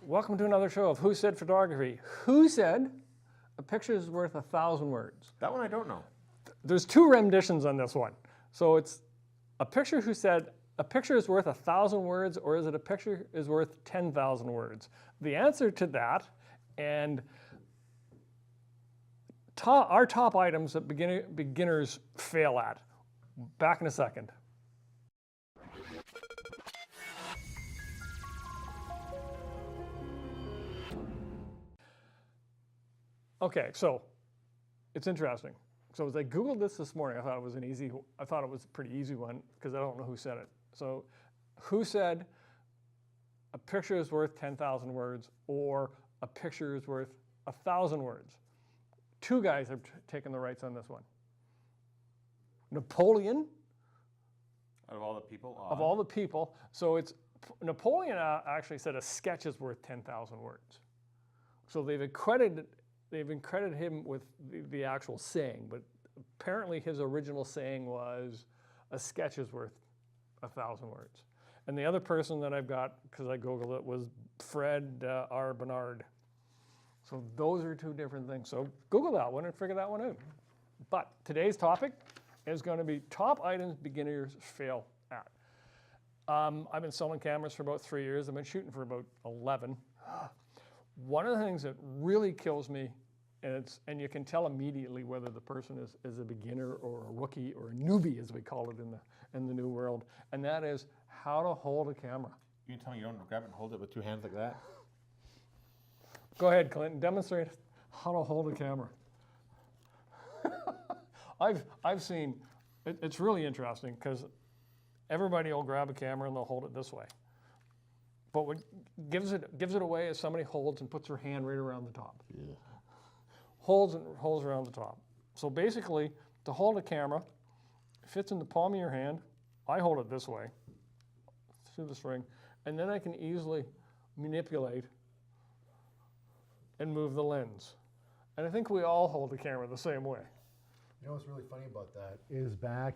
welcome to another show of Who Said Photography. Who said a picture is worth 1,000 words? That one I don't know. There's two renditions on this one. So it's a picture who said a picture is worth 1,000 words, or is it a picture is worth 10,000 words? The answer to that and our top items that beginners fail at. Back in a second. Okay, so it's interesting. So as I Googled this morning, I thought it was a pretty easy one because I don't know who said it. So who said a picture is worth 10,000 words or a picture is worth 1,000 words? Two guys have taken the rights on this one. Napoleon. Out of all the people? Of all the people. So it's Napoleon actually said a sketch is worth 10,000 words. So they've accredited him with the actual saying, but apparently his original saying was a sketch is worth 1,000 words. And the other person that I've got, because I Googled it, was Fred R. Bernard. So those are two different things. So Google that one and figure that one out. But today's topic is going to be top items beginners fail at. I've been selling cameras for about 3 years. I've been shooting for about 11. One of the things that really kills me, and you can tell immediately whether the person is a beginner or a rookie or a newbie, as we call it in the new world, and that is how to hold a camera. You can tell me you don't grab it and hold it with two hands like that? Go ahead, Clinton. Demonstrate how to hold a camera. I've seen, it's really interesting because everybody will grab a camera and they'll hold it this way. But what gives it away is somebody holds and puts their hand right around the top. Yeah. Holds around the top. So basically, to hold a camera, it fits in the palm of your hand. I hold it this way, through the string, and then I can easily manipulate and move the lens. And I think we all hold the camera the same way. You know what's really funny about that is I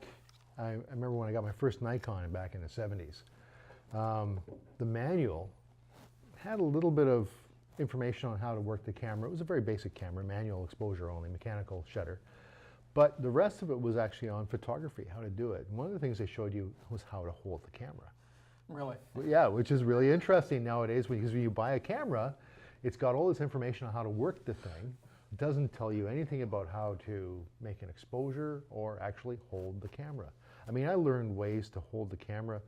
remember when I got my first Nikon back in the 70s. The manual had a little bit of information on how to work the camera. It was a very basic camera, manual exposure only, mechanical shutter. But the rest of it was actually on photography, how to do it. And one of the things they showed you was how to hold the camera. Really? Yeah, which is really interesting nowadays because when you buy a camera, it's got all this information on how to work the thing. It doesn't tell you anything about how to make an exposure or actually hold the camera. I mean, I learned ways to hold the camera.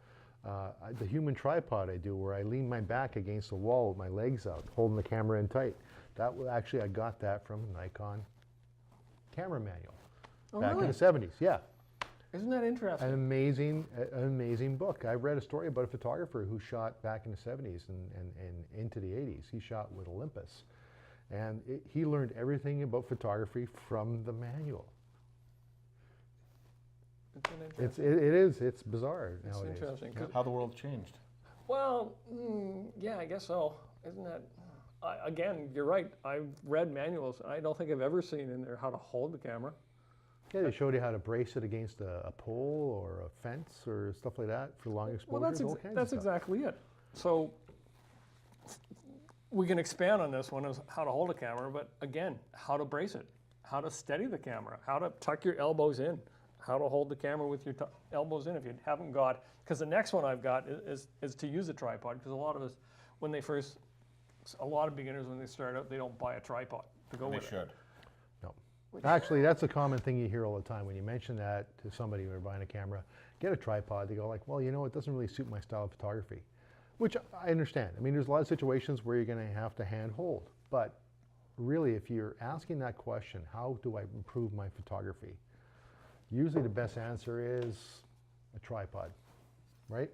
The human tripod I do, where I lean my back against the wall with my legs out, holding the camera in tight. Actually, I got that from Nikon camera manual back in the 70s. Yeah. Isn't that interesting? An amazing book. I read a story about a photographer who shot back in the 70s and into the 80s. He shot with Olympus. And he learned everything about photography from the manual. It's bizarre nowadays. It's interesting. How the world changed. Well, yeah, I guess so. Isn't that, again, you're right. I've read manuals, and I don't think I've ever seen in there how to hold the camera. Yeah, they showed you how to brace it against a pole or a fence or stuff like that for long exposures. Well, that's exactly it. So we can expand on this one as how to hold a camera, but again, how to brace it, how to steady the camera, how to tuck your elbows in, how to hold the camera with your elbows in if you haven't got, because the next one I've got is to use a tripod, because a lot of us, a lot of beginners when they start out, they don't buy a tripod to go with it. They should. No. Actually, that's a common thing you hear all the time. When you mention that to somebody when they're buying a camera, get a tripod, they go like, well, you know, it doesn't really suit my style of photography, which I understand. I mean, there's a lot of situations where you're going to have to hand hold, but really, if you're asking that question, how do I improve my photography? Usually the best answer is a tripod, right?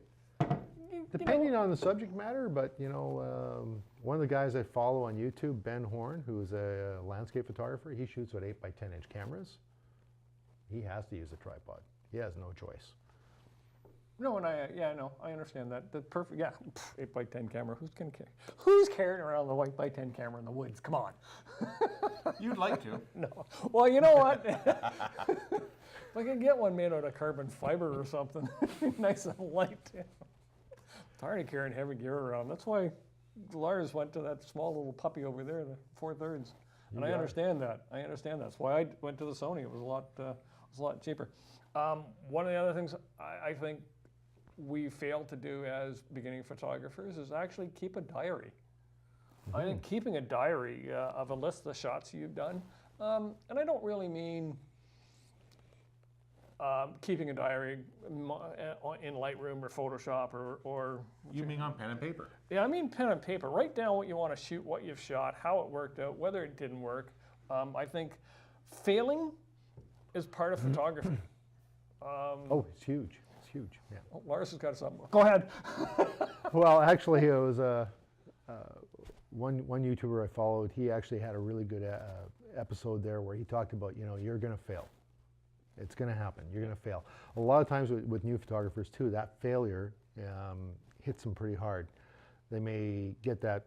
Depending on the subject matter, but you know, one of the guys I follow on YouTube, Ben Horn, who is a landscape photographer, he shoots with 8x10" cameras. He has to use a tripod. He has no choice. No, and I understand that. The perfect, 8x10 camera. Who's carrying around the 8x10 camera in the woods? Come on. You'd like to. No. Well, you know what? If I could get one made out of carbon fiber or something, nice and light. I'm tired of carrying heavy gear around. That's why Lars went to that small little puppy over there, the 4/3, and I got it. understand that. I understand that's why I went to the Sony. It was a lot cheaper. One of the other things I think we fail to do as beginning photographers is actually keep a diary. I think keeping a diary of a list of the shots you've done, and I don't really mean keeping a diary in Lightroom or Photoshop or You mean on pen and paper? yeah, I mean pen and paper. Write down what you want to shoot, what you've shot, how it worked out, whether it didn't work. I think failing is part of photography. Oh, it's huge. It's huge. Yeah. Oh, Lars has got something. Go ahead. Well, actually, it was one YouTuber I followed. He actually had a really good episode there where he talked about, you're going to fail. It's going to happen. You're going to fail. A lot of times with new photographers too, that failure hits them pretty hard. They may get that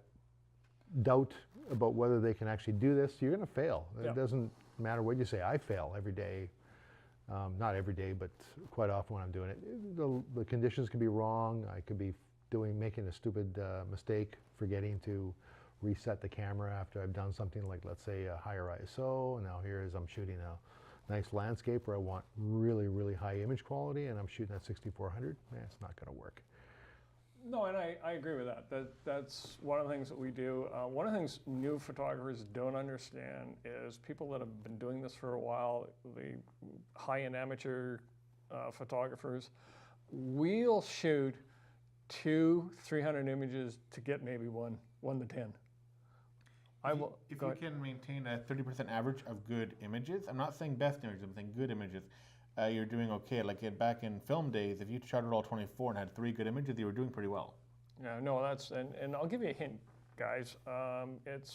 doubt about whether they can actually do this. You're going to fail. Yeah. It doesn't matter what you say. I fail every day. Not every day, but quite often when I'm doing it. The conditions can be wrong. I could be making a stupid mistake, forgetting to reset the camera after I've done something like, let's say, a higher ISO. And now I'm shooting a nice landscape where I want really, really high image quality, and I'm shooting at 6400. It's not going to work. No, and I agree with that. That's one of the things that we do. One of the things new photographers don't understand is people that have been doing this for a while, the high-end amateur photographers, we'll shoot 200-300 images to get maybe 1 to 10. If you can maintain a 30% average of good images, I'm not saying best images, I'm saying good images, you're doing okay. Like back in film days, if you shot it all 24 and had 3 good images, you were doing pretty well. Yeah, no, and I'll give you a hint, guys.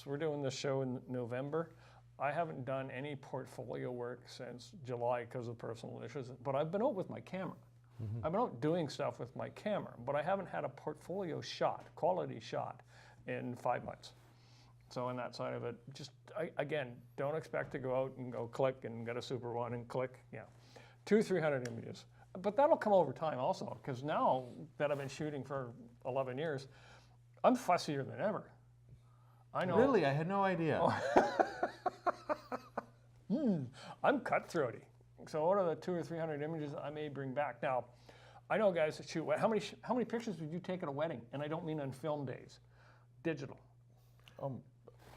We're doing this show in November. I haven't done any portfolio work since July because of personal issues, but I've been out with my camera. I've been out doing stuff with my camera, but I haven't had a portfolio shot, quality shot, in 5 months. So on that side of it, again, don't expect to go out and go click and get a Super 1 and click, 200-300 images. But that'll come over time also, because now that I've been shooting for 11 years, I'm fussier than ever. I know. Really? I had no idea. I'm cutthroaty. So what are the 200 or 300 images I may bring back? Now, I know guys that shoot. How many pictures would you take at a wedding? And I don't mean on film days, digital.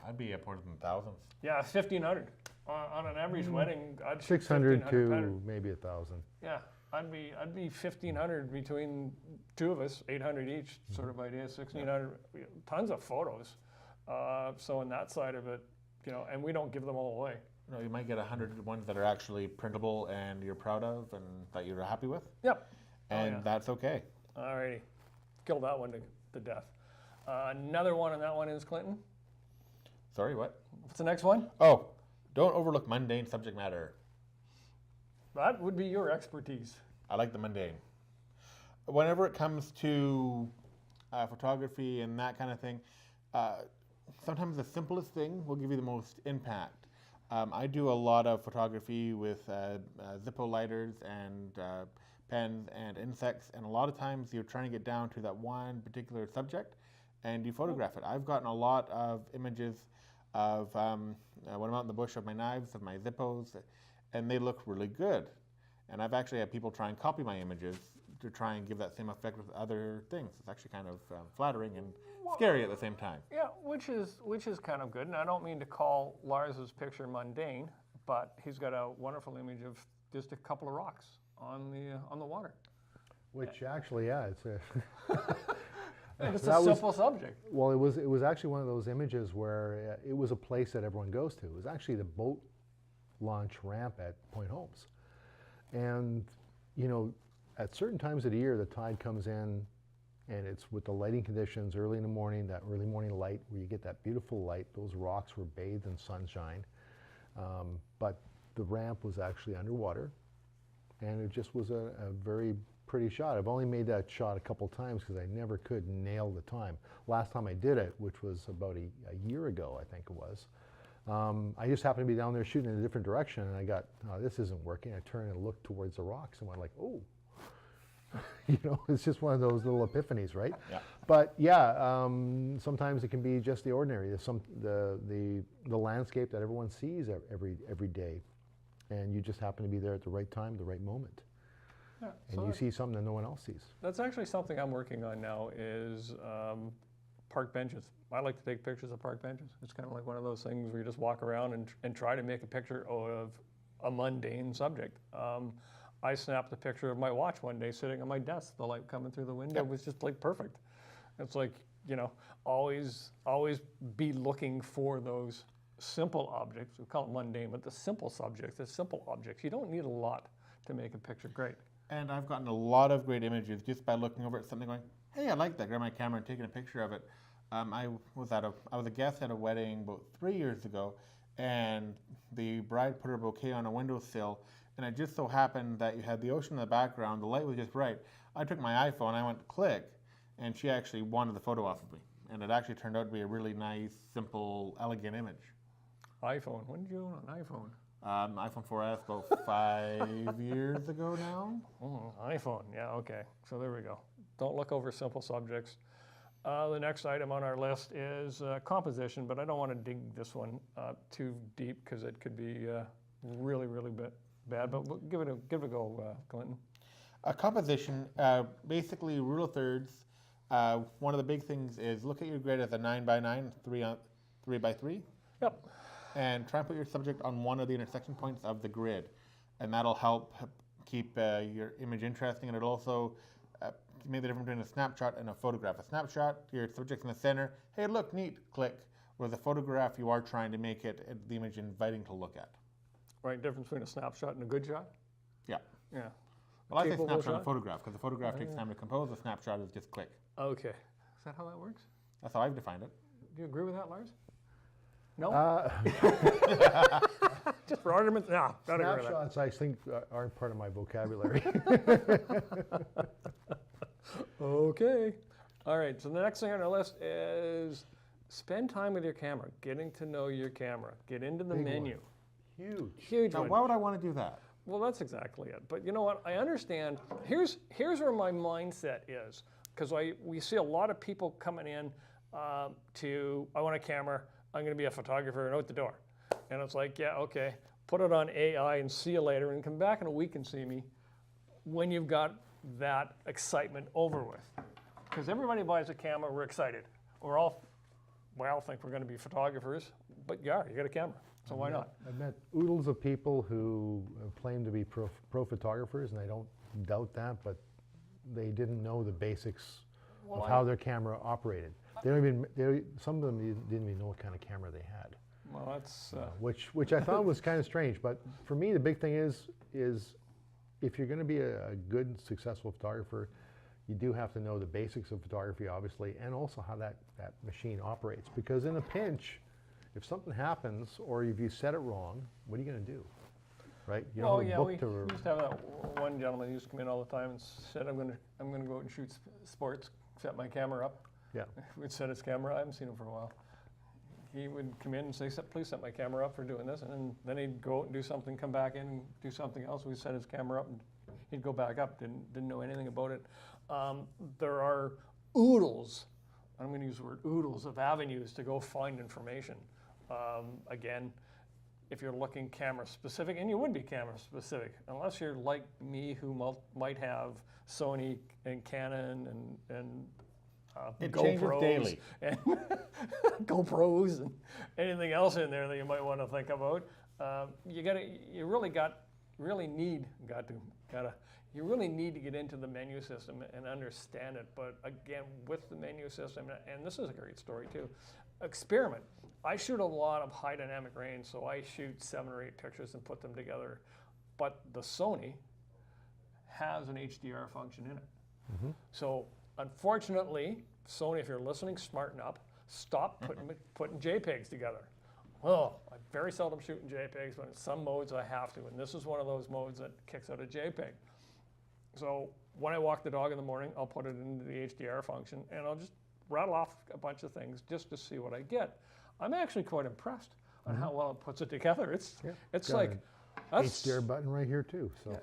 I'd be up more than thousands. Yeah, 1,500 on an average wedding. I'd shoot 600 to 1,500. maybe 1,000. Yeah, I'd be 1,500 between two of us, 800 each, sort of idea. 1,600, tons of photos. So on that side of it, and we don't give them all away. You might get 100 ones that are actually printable and you're proud of and that you're happy with. Yep. And that's okay. All righty, killed that one to death. Another one on that one is Clinton. Sorry, what? What's the next one? Oh, don't overlook mundane subject matter. That would be your expertise. I like the mundane. Whenever it comes to photography and that kind of thing, sometimes the simplest thing will give you the most impact. I do a lot of photography with Zippo lighters and pens and insects, and a lot of times you're trying to get down to that one particular subject and you photograph it. I've gotten a lot of images of when I'm out in the bush of my knives, of my Zippos, and they look really good. And I've actually had people try and copy my images to try and give that same effect with other things. It's actually kind of flattering and scary at the same time. Yeah, which is kind of good. And I don't mean to call Lars's picture mundane, but he's got a wonderful image of just a couple of rocks on the water. Which actually, it's a it's a simple subject. Well, it was actually one of those images where it was a place that everyone goes to. It was actually the boat launch ramp at Point Holmes. And, at certain times of the year, the tide comes in and it's with the lighting conditions early in the morning, that early morning light where you get that beautiful light. Those rocks were bathed in sunshine. But the ramp was actually underwater, and it just was a very pretty shot. I've only made that shot a couple times because I never could nail the time. Last time I did it, which was about a year ago, I think it was, I just happened to be down there shooting in a different direction, and I got, this isn't working. I turned and looked towards the rocks and went like, oh. You know, it's just one of those little epiphanies, right? Yeah. But yeah, sometimes it can be just the ordinary. The landscape that everyone sees every day, and you just happen to be there at the right time, the right moment, Yeah, and so you see something that no one else sees. that's actually something I'm working on now is park benches. I like to take pictures of park benches. It's kind of like one of those things where you just walk around and try to make a picture of a mundane subject. I snapped a picture of my watch one day sitting on my desk. The light coming through the window was just like perfect. It's like, you know, always be looking for those simple objects. We call it mundane, but the simple subjects, the simple objects. You don't need a lot to make a picture great. And I've gotten a lot of great images just by looking over at something going, hey, I like that. Grab my camera and taking a picture of it. I was a guest at a wedding about 3 years ago, and the bride put her bouquet on a windowsill, and it just so happened that you had the ocean in the background, the light was just right. I took my iPhone, I went click, and she actually wanted the photo off of me. And it actually turned out to be a really nice, simple, elegant image. iPhone, when did you own an iPhone? iPhone 4S about 5 years ago now. Oh, iPhone, yeah, okay. So there we go. Don't look over simple subjects. The next item on our list is composition, but I don't want to dig this one too deep because it could be really, really bad. But we'll give it a go, Clinton. Composition, basically rule of thirds. One of the big things is look at your grid as a 9x9, 3x3. Yep. And try and put your subject on one of the intersection points of the grid. And that'll help keep your image interesting, and it'll also make the difference between a snapshot and a photograph. A snapshot, your subject's in the center. Hey, look, neat, click. Whereas a photograph, you are trying to make the image inviting to look at. Right, difference between a snapshot and a good shot? Yeah. Yeah. Well, I say Capable snapshot shot? and photograph, because the photograph takes time to compose, the snapshot is just click. Okay. Is that how that works? That's how I've defined it. Do you agree with that, Lars? No? Uh, Just for argument? No, don't agree with that. Snapshots, I think, aren't part of my vocabulary. Okay. All right, so the next thing on our list is spend time with your camera, getting to know your camera, get into the Big one. menu. Huge. Huge Now, one. why would I want to do that? Well, that's exactly it. But you know what? I understand. Here's where my mindset is, because we see a lot of people coming in I want a camera. I'm going to be a photographer and out the door. And it's like, yeah, okay, put it on AI and see you later, and come back in a week and see me when you've got that excitement over with. Because everybody buys a camera, we're excited. We all think we're going to be photographers, but yeah, you got a camera, so why not? I've met oodles of people who claim to be pro photographers, and I don't doubt that, but they didn't know the basics of how their camera operated. Some of them didn't even know what kind of camera they had. Well, that's Which I thought was kind of strange, but for me the big thing is if you're going to be a good, successful photographer, you do have to know the basics of photography, obviously, and also how that machine operates. Because in a pinch, if something happens or if you set it wrong, what are you going to do? Right? You don't have a yeah, book we to used to have that one gentleman who used to come in all the time and said, I'm gonna go out and shoot sports, set my camera up. Yeah. We'd set his camera. I haven't seen him for a while. He would come in and say, please set my camera up for doing this. And then he'd go out and do something, come back in and do something else. We'd set his camera up and he'd go back up, didn't know anything about it. There are oodles, I'm going to use the word oodles, of avenues to go find information. Again, if you're looking camera specific, and you would be camera specific, unless you're like me who might have Sony and Canon and It changes GoPros daily. and GoPros and anything else in there that you might want to think about. You really need to get into the menu system and understand it. But again, with the menu system, and this is a great story too, experiment. I shoot a lot of high dynamic range, so I shoot 7 or 8 pictures and put them together. But the Sony has an HDR function in it. Mm-hmm. So unfortunately, Sony, if you're listening, smarten up. Stop putting JPEGs together. Well, I very seldom shoot in JPEGs, but in some modes I have to, and this is one of those modes that kicks out a JPEG. So when I walk the dog in the morning, I'll put it into the HDR function, and I'll just rattle off a bunch of things just to see what I get. I'm actually quite impressed on how well it puts it together. It's got like an HDR button right here too. So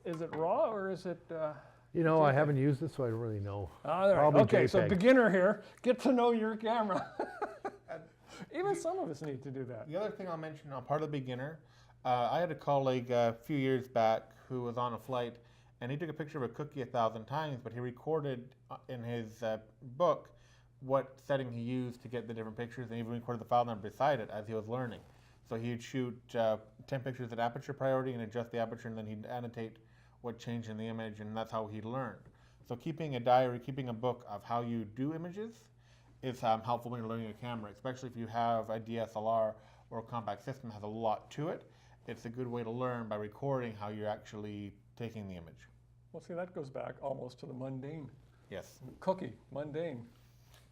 is it RAW or is it You know, I haven't used it, so I don't really know. All right. Probably Okay, so JPEG. beginner here, get to know your camera. Even some of us need to do that. The other thing I'll mention on part of the beginner, I had a colleague a few years back who was on a flight, and he took a picture of a cookie 1,000 times, but he recorded in his book what setting he used to get the different pictures, and even recorded the file number beside it as he was learning. So he'd shoot 10 pictures at aperture priority and adjust the aperture, and then he'd annotate what changed in the image, and that's how he learned. So keeping a diary, keeping a book of how you do images is helpful when you're learning a camera, especially if you have a DSLR or a compact system that has a lot to it. It's a good way to learn by recording how you're actually taking the image. Well, see, that goes back almost to the mundane. Yes, Cookie, mundane.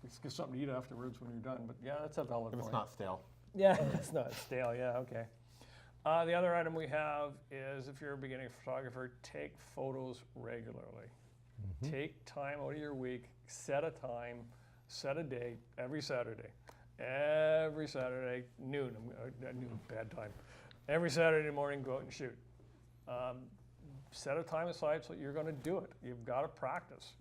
Just get something to eat afterwards when you're done. But yeah, that's a valid if point. it's not stale. Yeah, it's not stale. Yeah, okay. The other item we have is if you're a beginning photographer, take photos regularly. Take time out of your week, set a time, set a date every Saturday. Every Saturday, noon, noon, bad time. Every Saturday morning, go out and shoot. Set a time aside so you're going to do it. You've got to practice.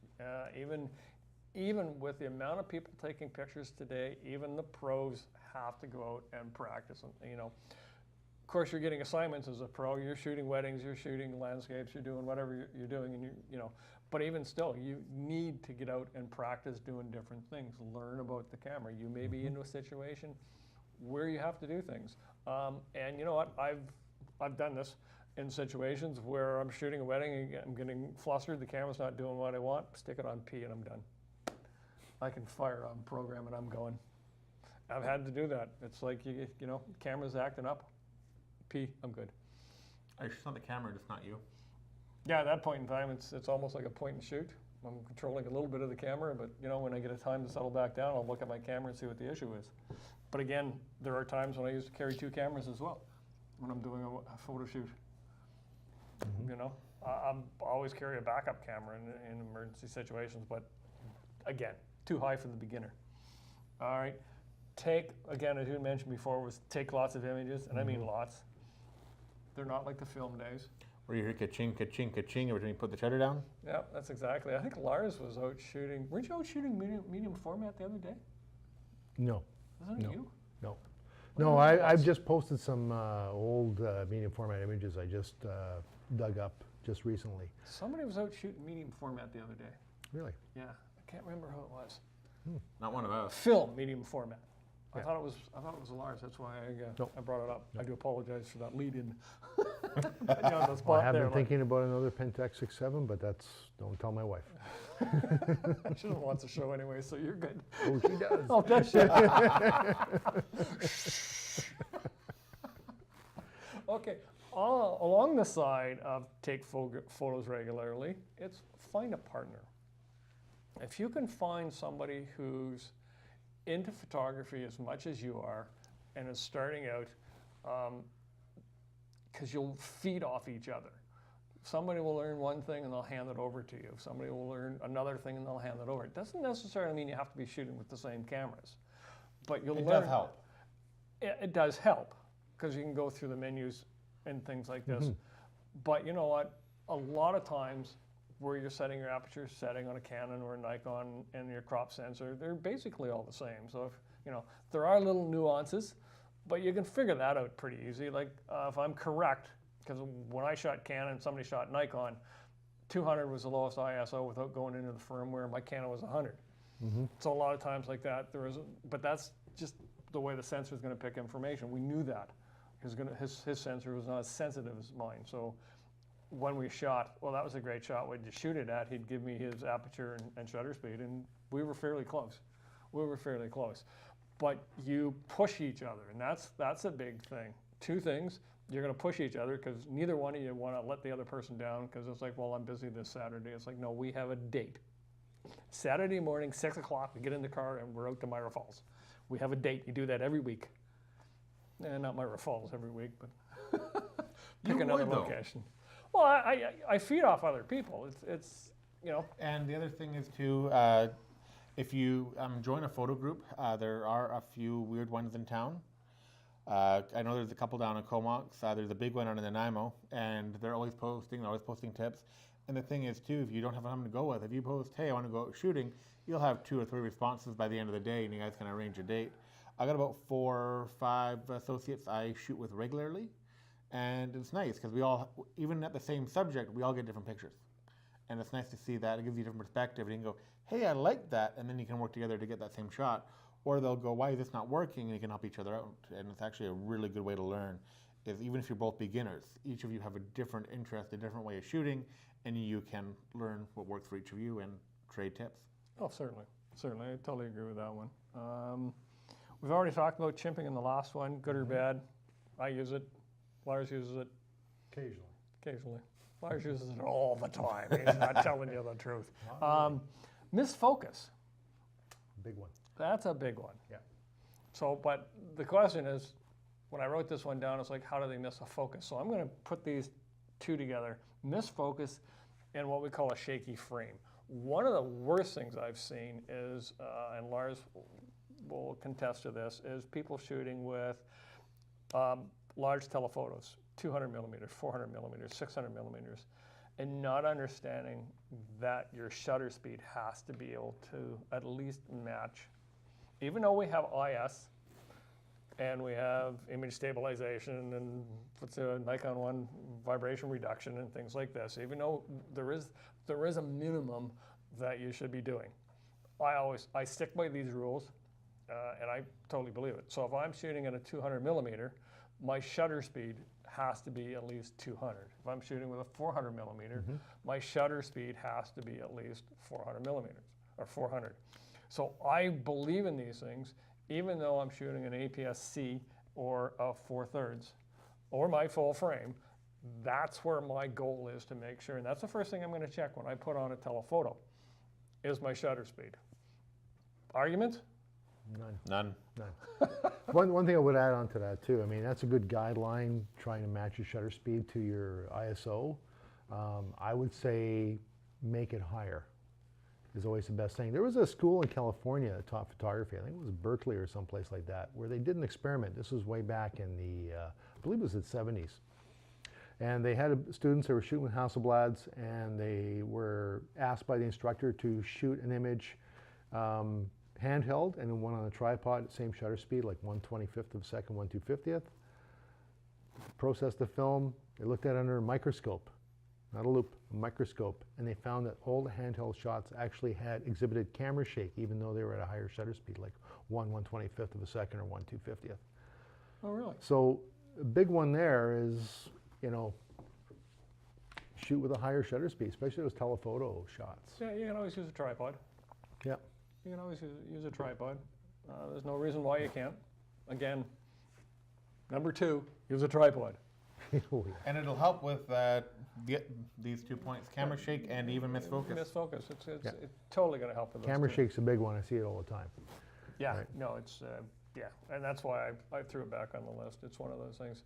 Even with the amount of people taking pictures today, even the pros have to go out and practice. And, you know, of course, you're getting assignments as a pro. You're shooting weddings, you're shooting landscapes, you're doing whatever you're doing, and you know. But even still, you need to get out and practice doing different things. Learn about the camera. You may be into a situation where you have to do things. And you know what? I've done this in situations where I'm shooting a wedding and I'm getting flustered. The camera's not doing what I want. Stick it on P and I'm done. I can fire on program and I'm going. I've had to do that. It's like you know, camera's acting up. P, I'm good. It's not the camera, just not you. Yeah, at that point in time, it's almost like a point and shoot. I'm controlling a little bit of the camera, but you know, when I get a time to settle back down, I'll look at my camera and see what the issue is. But again, there are times when I used to carry 2 cameras as well when I'm doing a photo shoot. You know, I'm always carry a backup camera in emergency situations, but again, too high for the beginner. All right, again, as you mentioned before, was take lots of images, and I mean lots. They're not like the film days. Where you hear ka-ching, ka-ching, ka-ching every time you put the shutter down? Yeah, that's exactly. I think Lars was out shooting. Weren't you out shooting medium format the other day? No, Wasn't it you? no. What No, happened to I've us? just posted some old medium format images I just dug up just recently. Somebody was out shooting medium format the other day. Really? Yeah, I can't remember who it was. Not one of us. Film medium format. I Yeah. thought it was Lars. That's why Nope. I brought it up. I do apologize for that lead-in. Well, I have been thinking about another Pentax 6.7, but don't tell my wife. She doesn't watch the show anyway, so you're good. Oh, she does. Oh, does she? Okay, along the side of take photos regularly, it's find a partner. If you can find somebody who's into photography as much as you are and is starting out, because you'll feed off each other. Somebody will learn one thing and they'll hand it over to you. Somebody will learn another thing and they'll hand it over. It doesn't necessarily mean you have to be shooting with the same cameras, but you'll learn. It does help. It does help because you can go through the menus and things like this. But you know what? A lot of times where you're setting your aperture setting on a Canon or a Nikon and your crop sensor, they're basically all the same. So if, you know, there are little nuances, but you can figure that out pretty easy. Like if I'm correct, because when I shot Canon, somebody shot Nikon, 200 was the lowest ISO without going into the firmware. My Canon was 100. So a lot of times like that, but that's just the way the sensor is going to pick information. We knew that. His sensor was not as sensitive as mine. So when we shot, well, that was a great shot. What'd you shoot it at? He'd give me his aperture and shutter speed, and we were fairly close. But you push each other, and that's a big thing. 2 things. You're going to push each other because neither one of you want to let the other person down because it's like, well, I'm busy this Saturday. It's like, no, we have a date. Saturday morning, 6 o'clock, we get in the car and we're out to Myra Falls. We have a date. You do that every week. Not Myra Falls every week, but pick another location. Well, I feed off other people. It's you know. And the other thing is too, if you join a photo group, there are a few weird ones in town. I know there's a couple down in Comox. There's a big one out in Nanaimo, and they're always posting tips. And the thing is too, if you don't have someone to go with, if you post, hey, I want to go out shooting, you'll have 2 or 3 responses by the end of the day, and you guys can arrange a date. I got about 4 or 5 associates I shoot with regularly, and it's nice because we all, even at the same subject, we all get different pictures. And it's nice to see that. It gives you a different perspective, and you can go, hey, I like that, and then you can work together to get that same shot. Or they'll go, why is this not working? And you can help each other out. And it's actually a really good way to learn, is even if you're both beginners, each of you have a different interest, a different way of shooting, and you can learn what works for each of you and trade tips. Oh, certainly. Certainly. I totally agree with that one. We've already talked about chimping in the last one, good or bad. I use it. Lars uses it Occasionally. occasionally. Lars uses it all the time. He's not telling you the truth. Misfocus. Big one. That's a big one. Yeah. So, but the question is, when I wrote this one down, it's like, how do they miss a focus? So I'm going to put these two together, misfocus and what we call a shaky frame. One of the worst things I've seen is, and Lars will contest to this, is people shooting with large telephotos, 200 millimeters, 400 millimeters, 600 millimeters, and not understanding that your shutter speed has to be able to at least match. Even though we have IS and we have image stabilization and what's a Nikon one, vibration reduction and things like this, even though there is a minimum that you should be doing. I stick by these rules and I totally believe it. So if I'm shooting at a 200 millimeter, my shutter speed has to be at least 200. If I'm shooting with a 400 millimeter, my shutter speed has to be at least 400 millimeters or 400. So I believe in these things, even though I'm shooting an APS-C or a 4/3 or my full frame. That's where my goal is to make sure, and that's the first thing I'm going to check when I put on a telephoto, is my shutter speed. Argument? None. One thing I would add on to that too, I mean, that's a good guideline, trying to match your shutter speed to your ISO. I would say make it higher is always the best thing. There was a school in California that taught photography, I think it was Berkeley or someplace like that, where they did an experiment. This was way back in the, I believe it was the 70s. And they had students that were shooting with Hasselblads, and they were asked by the instructor to shoot an image handheld and then one on a tripod, same shutter speed, like 1/25th of a second, 1/250th. Processed the film, they looked at it under a microscope, not a loop, a microscope, and they found that all the handheld shots actually had exhibited camera shake, even though they were at a higher shutter speed, like 1/125th of a second or 1/250th. Oh, really? So a big one there is, you know, shoot with a higher shutter speed, especially those telephoto shots. Yeah, you can always use a tripod. Yeah. You can always use a tripod. There's no reason why you can't. Again, number 2, use a tripod. Oh, yeah. And it'll help with these 2 points, camera shake and even misfocus. Misfocus. It's totally going to help with those Camera two. shake's a big one. I see it all the time. Yeah, Right. no, it's, yeah, and that's why I threw it back on the list. It's one of those things.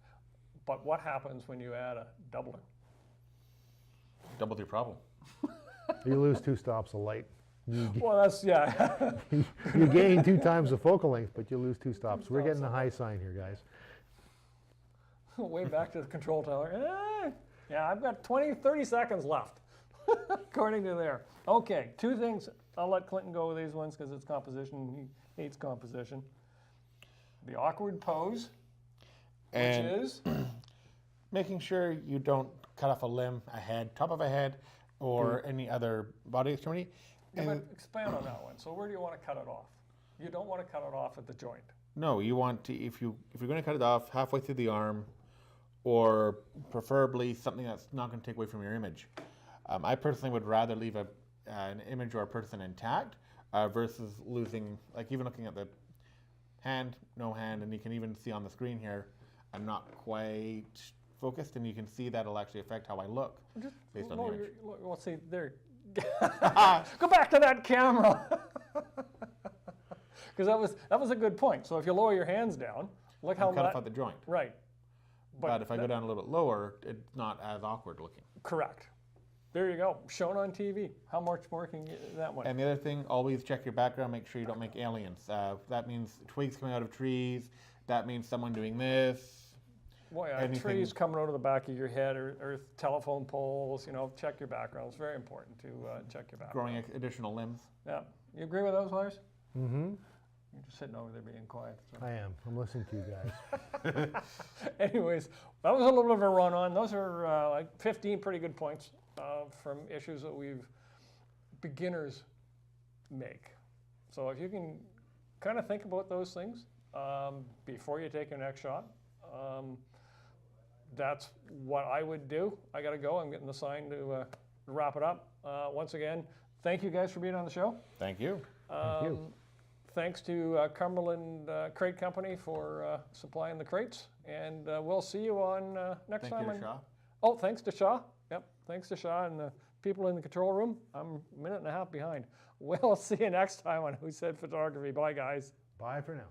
But what happens when you add a doubler? Double your problem. You lose 2 stops of light. Well, that's, yeah. You gain 2 times the focal length, but you lose 2 stops. We're stops getting the of high sign here, guys. Way back to the control tower. Yeah, I've got 30 seconds left, according to there. Okay, 2 things. I'll let Clinton go with these ones because it's composition. He hates composition. The awkward pose, And which is? making sure you don't cut off a limb, a head, top of a head, or any other body extremity. Yeah, And but expand on that one. So where do you want to cut it off? You don't want to cut it off at the joint. no, you want to, if you're going to cut it off halfway through the arm, or preferably something that's not going to take away from your image. I personally would rather leave an image or a person intact versus losing, like even looking at the hand, no hand, and you can even see on the screen here, I'm not quite focused, and you can see that'll actually affect how I look Just based on the lower image. well, see, there. Go back to that camera. Because that was a good point. So if you lower your hands down, look how Cut much. off at the joint. Right. But if I go down a little bit lower, it's not as awkward looking. Correct. There you go. Shown on TV. How much more can you that one? And the other thing, always check your background, make sure you don't make aliens. That means twigs coming out of trees, that means someone doing this. Well, yeah, anything- trees coming out of the back of your head or telephone poles, check your background. It's very important to check your background. growing additional limbs. Yeah. You agree with those, Lars? Mm-hmm. You're just sitting over there being quiet. So. I am. I'm listening to you guys. Anyways, that was a little bit of a run on. Those are like 15 pretty good points from issues that beginners make. So if you can kind of think about those things before you take your next shot, that's what I would do. I got to go. I'm getting the sign to wrap it up. Once again, thank you guys for being on the show. Thank you. Thank you. Thanks to Cumberland Crate Company for supplying the crates, and we'll see you on next Thank time. you to Shaw. Oh, thanks to Shaw. Yep, thanks to Shaw and the people in the control room. I'm a minute and a half behind. We'll see you next time on Who Said Photography. Bye, guys. Bye for now.